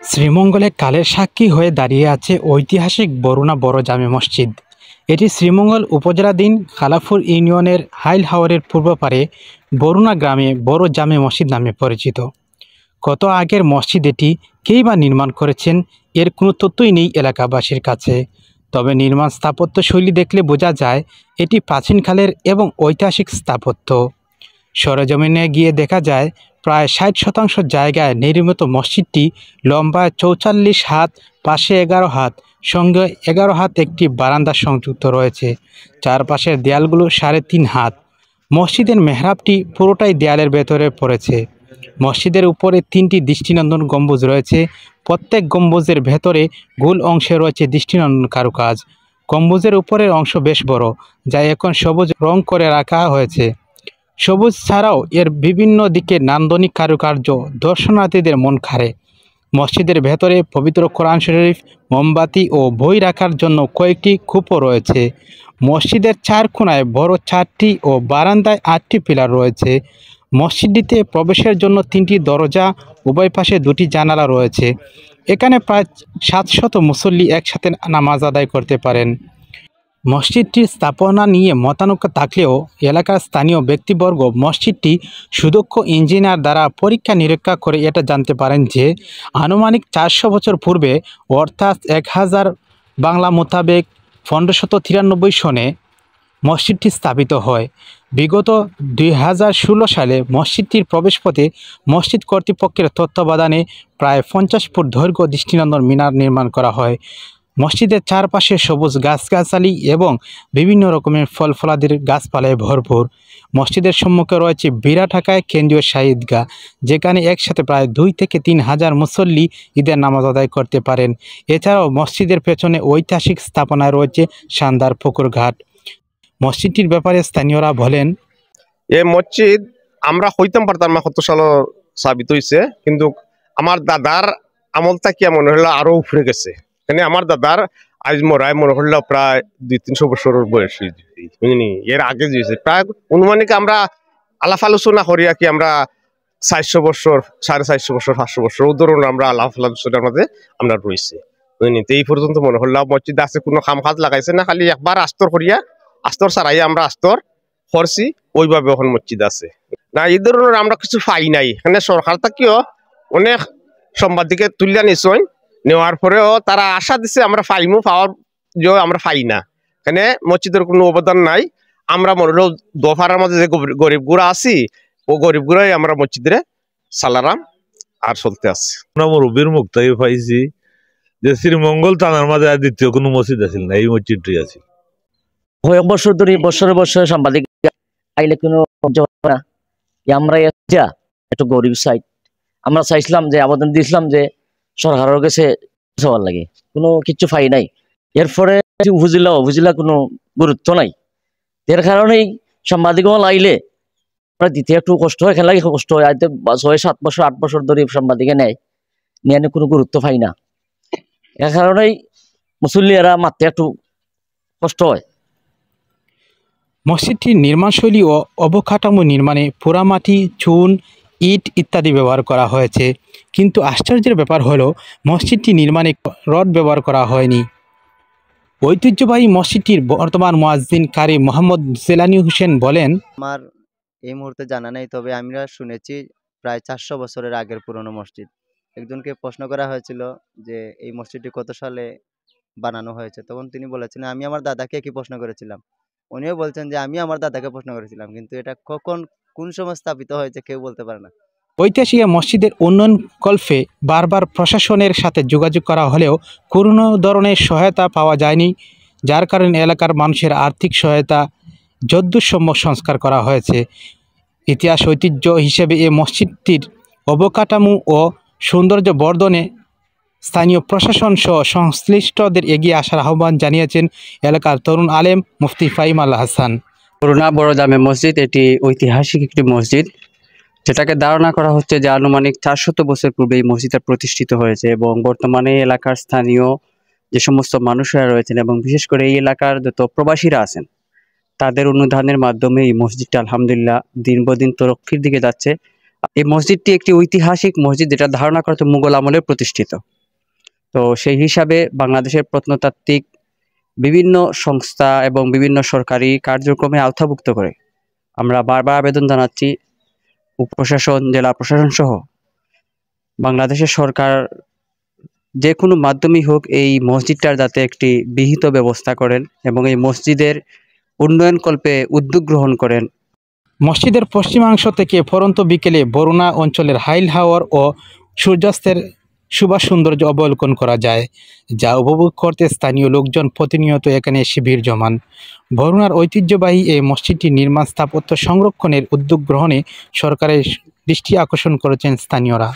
শ্রীমঙ্গলে কালের সাক্ষী হয়ে দাঁড়িয়ে আছে ঐতিহাসিক বরুণা বড় জামে মসজিদ। এটি শ্রীমঙ্গল উপজেলাধীন খালাপুর ইউনিয়নের হাইল হাওরের পূর্ব পারে বরুণা গ্রামে বড় জামে মসজিদ নামে পরিচিত। কত আগের মসজিদ এটি, কেই বা নির্মাণ করেছেন এর কোনো তথ্যই নেই এলাকাবাসীর কাছে। তবে নির্মাণ স্থাপত্য শৈলী দেখলে বোঝা যায় এটি প্রাচীনকালের এবং ঐতিহাসিক স্থাপত্য। সরেজমিনে গিয়ে দেখা যায় প্রায় 60% জায়গায় নির্মিত মসজিদটি লম্বায় 44 হাত, পাশে 11 হাত, সঙ্গে 11 হাত একটি বারান্দা সংযুক্ত রয়েছে। চারপাশের দেয়ালগুলো 3.5 হাত। মসজিদের মেহরাবটি পুরোটাই দেয়ালের ভেতরে পড়েছে। মসজিদের উপরে 3টি দৃষ্টিনন্দন গম্বুজ রয়েছে। প্রত্যেক গম্বুজের ভেতরে গোল অংশে রয়েছে দৃষ্টিনন্দন কারুকাজ। গম্বুজের উপরের অংশ বেশ বড়, যা এখন সবুজ রং করে রাখা হয়েছে। সবুজ ছাড়াও এর বিভিন্ন দিকে নান্দনিক কারুকার্য দর্শনার্থীদের মন কাড়ে। মসজিদের ভেতরে পবিত্র কোরআন শরীফ, মোমবাতি ও বই রাখার জন্য কয়েকটি কূপও রয়েছে। মসজিদের 4 কোণায় বড় 4টি ও বারান্দায় 8টি পিলার রয়েছে। মসজিদটিতে প্রবেশের জন্য 3টি দরজা, উভয় পাশে 2টি জানালা রয়েছে। এখানে প্রায় 700 মুসল্লি একসাথে নামাজ আদায় করতে পারেন। মসজিদটির স্থাপনা নিয়ে মতানৈক্য থাকলেও এলাকার স্থানীয় ব্যক্তিবর্গ মসজিদটি সুদক্ষ ইঞ্জিনিয়ার দ্বারা পরীক্ষা নিরীক্ষা করে এটা জানতে পারেন যে আনুমানিক 400 বছর পূর্বে, অর্থাৎ 1000 বাংলা মোতাবেক 1593 সনে মসজিদটি স্থাপিত হয়। বিগত 2016 সালে মসজিদটির প্রবেশপথে মসজিদ কর্তৃপক্ষের তত্ত্বাবধানে প্রায় 50 ফুট দৈর্ঘ্য দৃষ্টিনন্দন মিনার নির্মাণ করা হয়। মসজিদের চারপাশে সবুজ গাছগাছালি এবং বিভিন্ন রকমের ফল ফলাদির গাছপালায় ভরপুর। মসজিদের সম্মুখে রয়েছে বিরাটাকায় কেন্দ্রীয় শাহী ঈদগাহ, যেখানে একসাথে প্রায় 2 থেকে 3 হাজার মুসল্লি ঈদের নামাজ আদায় করতে পারেন। এছাড়াও মসজিদের পেছনে ঐতিহাসিক স্থাপনায় রয়েছে শানদার পুকুর ঘাট। মসজিদটির ব্যাপারে স্থানীয়রা বলেন, এই মসজিদ আমরা হইতাম পারতাম না কত সাল সাবিত হয়েছে, কিন্তু আমার দাদার আমল থাকিয়া মনে হলো আরো উপরে গেছে। মানে আমার দাদার আজ মরায় মনে হলো প্রায় 200-300 বছরের বয়স বুঝলি। এর আগে দিয়েছে প্রায় অনুমানিক আমরা আলাপ আলোচনা করি আর কি, আমরা 400 বছর, 450 বছর, 500 বছর ও ধরুন আমরা আলাপ আলোচনার মধ্যে আমরা রয়েছে বুঝলি। এই পর্যন্ত মনে হলো মসজিদ আছে, কোনো কাম কাজ লাগাইছে না, খালি একবার আস্তর করিয়া আস্তর ছাড়াই আমরা আস্তর করছি, ওইভাবে এখন মসজিদ আছে না। এই ধরনের আমরা কিছু পাই নাই। এখানে সরকার থাকিও অনেক সাংবাদিকে তুলিয়া নিশ্চয় নেওয়ার পরেও তারা আশা দিছে আমরা পাইমু, পাওয়ার যে আমরা পাই না। এখানে মসজিদের কোনো অবদান নাই। আমরা মনে হলো দোফারার মধ্যে যে গরিব গুড়া আছি, ও গরিব গুড়াই আমরা মসজিদে সালারাম আর চলতে আছে। মুরব্বীর মুখ থেকে পাইছি যে শ্রীমঙ্গল থানার মাঝে দ্বিতীয় কোনো মসজিদ আছিল না, এই মসজিদটি আছে। কয়েক বছর ধরে বছরে বছরে সাংবাদিক আইলে কোনো আমরা একটু গরিব সাইড, আমরা চাইছিলাম যে আবেদন দিয়েছিলাম যে সরকারের কাছে সবার লাগে, কোনো কিছু পাই নাই। এরপরে উপজেলা কোনো গুরুত্ব নাই। এর কারণেই সাংবাদিক আইলে আমরা দিতে একটু কষ্ট হয়, এখানে লাগে কষ্ট হয়। 6-7 বছর 8 বছর ধরে সাংবাদিকে নেয়, নিয়ে কোনো গুরুত্ব পাই না। এর কারণেই মুসল্লিরা মারতে একটু কষ্ট হয়। মসজিদটির নির্মাণশৈলী ও অবকাঠামো নির্মাণে পোড়ামাটি, চুন, ইট ইত্যাদি ব্যবহার করা হয়েছে। কিন্তু আশ্চর্যের ব্যাপার হলো মসজিদটি নির্মাণে রড ব্যবহার করা হয়নি। ঐতিহ্যবাহী মসজিদটির বর্তমান মুয়াজ্জিন কারি মোহাম্মদ জেলানি হোসেন বলেন, আমার এই মুহূর্তে জানা নেই, তবে আমরা শুনেছি প্রায় 400 বছরের আগের পুরনো মসজিদ। একজনকে প্রশ্ন করা হয়েছিল যে এই মসজিদটি কত সালে বানানো হয়েছে, তখন তিনি বলেছেন আমি আমার দাদাকে কি প্রশ্ন করেছিলাম। উনিও বলছেন যে আমি আমার দাদাকে প্রশ্ন করেছিলাম, কিন্তু এটা কখন কোন সময় স্থাপিত হয়েছে কেউ বলতে পারে না। ঐতিহাসিক মসজিদের উন্নয়ন কল্পে বারবার প্রশাসনের সাথে যোগাযোগ করা হলেও কোনো ধরনের সহায়তা পাওয়া যায়নি, যার কারণে এলাকার মানুষের আর্থিক সহায়তা যদ্দূরসম্ভব সংস্কার করা হয়েছে। ইতিহাস ঐতিহ্য হিসেবে এই মসজিদটির অবকাঠামো ও সৌন্দর্য বর্ধনে স্থানীয় প্রশাসন সহ সংশ্লিষ্টদের এগিয়ে আসার আহ্বান জানিয়েছেন এলাকার তরুণ আলেম মুফতি ফাহিম আল হাসান। বরুণা বড় জামে মসজিদ এটি ঐতিহাসিক একটি মসজিদ, যেটাকে ধারণা করা হচ্ছে যে আনুমানিক 400 বছর পূর্বে এই মসজিদটা প্রতিষ্ঠিত হয়েছে। এবং বর্তমানে এলাকার স্থানীয় যে সমস্ত মানুষরা রয়েছেন এবং বিশেষ করে এই এলাকার যত প্রবাসীরা আছেন, তাদের অনুদানের মাধ্যমে এই মসজিদটা আলহামদুলিল্লাহ দিন বদিন তরক্কির দিকে যাচ্ছে। এই মসজিদটি একটি ঐতিহাসিক মসজিদ, যেটা ধারণা করা হচ্ছে মুঘল আমলে প্রতিষ্ঠিত। তো সেই হিসাবে বাংলাদেশের প্রত্নতাত্ত্বিক বিভিন্ন সংস্থা এবং বিভিন্ন সরকারি কার্যক্রমে আওতাভুক্ত করে আমরা বারবার আবেদন জানাচ্ছি উপপ্রশাসন, জেলা প্রশাসন সহ বাংলাদেশের সরকার যে কোনো মাধ্যমই হোক এই মসজিদটার যাতে একটি বিহিত ব্যবস্থা করেন এবং এই মসজিদের উন্নয়নকল্পে উদ্যোগ গ্রহণ করেন। মসজিদের পশ্চিমাংশ থেকে পরন্ত বিকেলে বরুণা অঞ্চলের হাইল হাওর ও সূর্যাস্তের সুভাষ সৌন্দর্য অবলোকন করা যায়, যা উপভোগ করতে স্থানীয় লোকজন প্রতিনিয়ত এখানে এসে ভিড় জমান। বরুণার ঐতিহ্যবাহী এই মসজিদটি নির্মাণ স্থাপত্য সংরক্ষণের উদ্যোগ গ্রহণে সরকারের দৃষ্টি আকর্ষণ করেছেন স্থানীয়রা।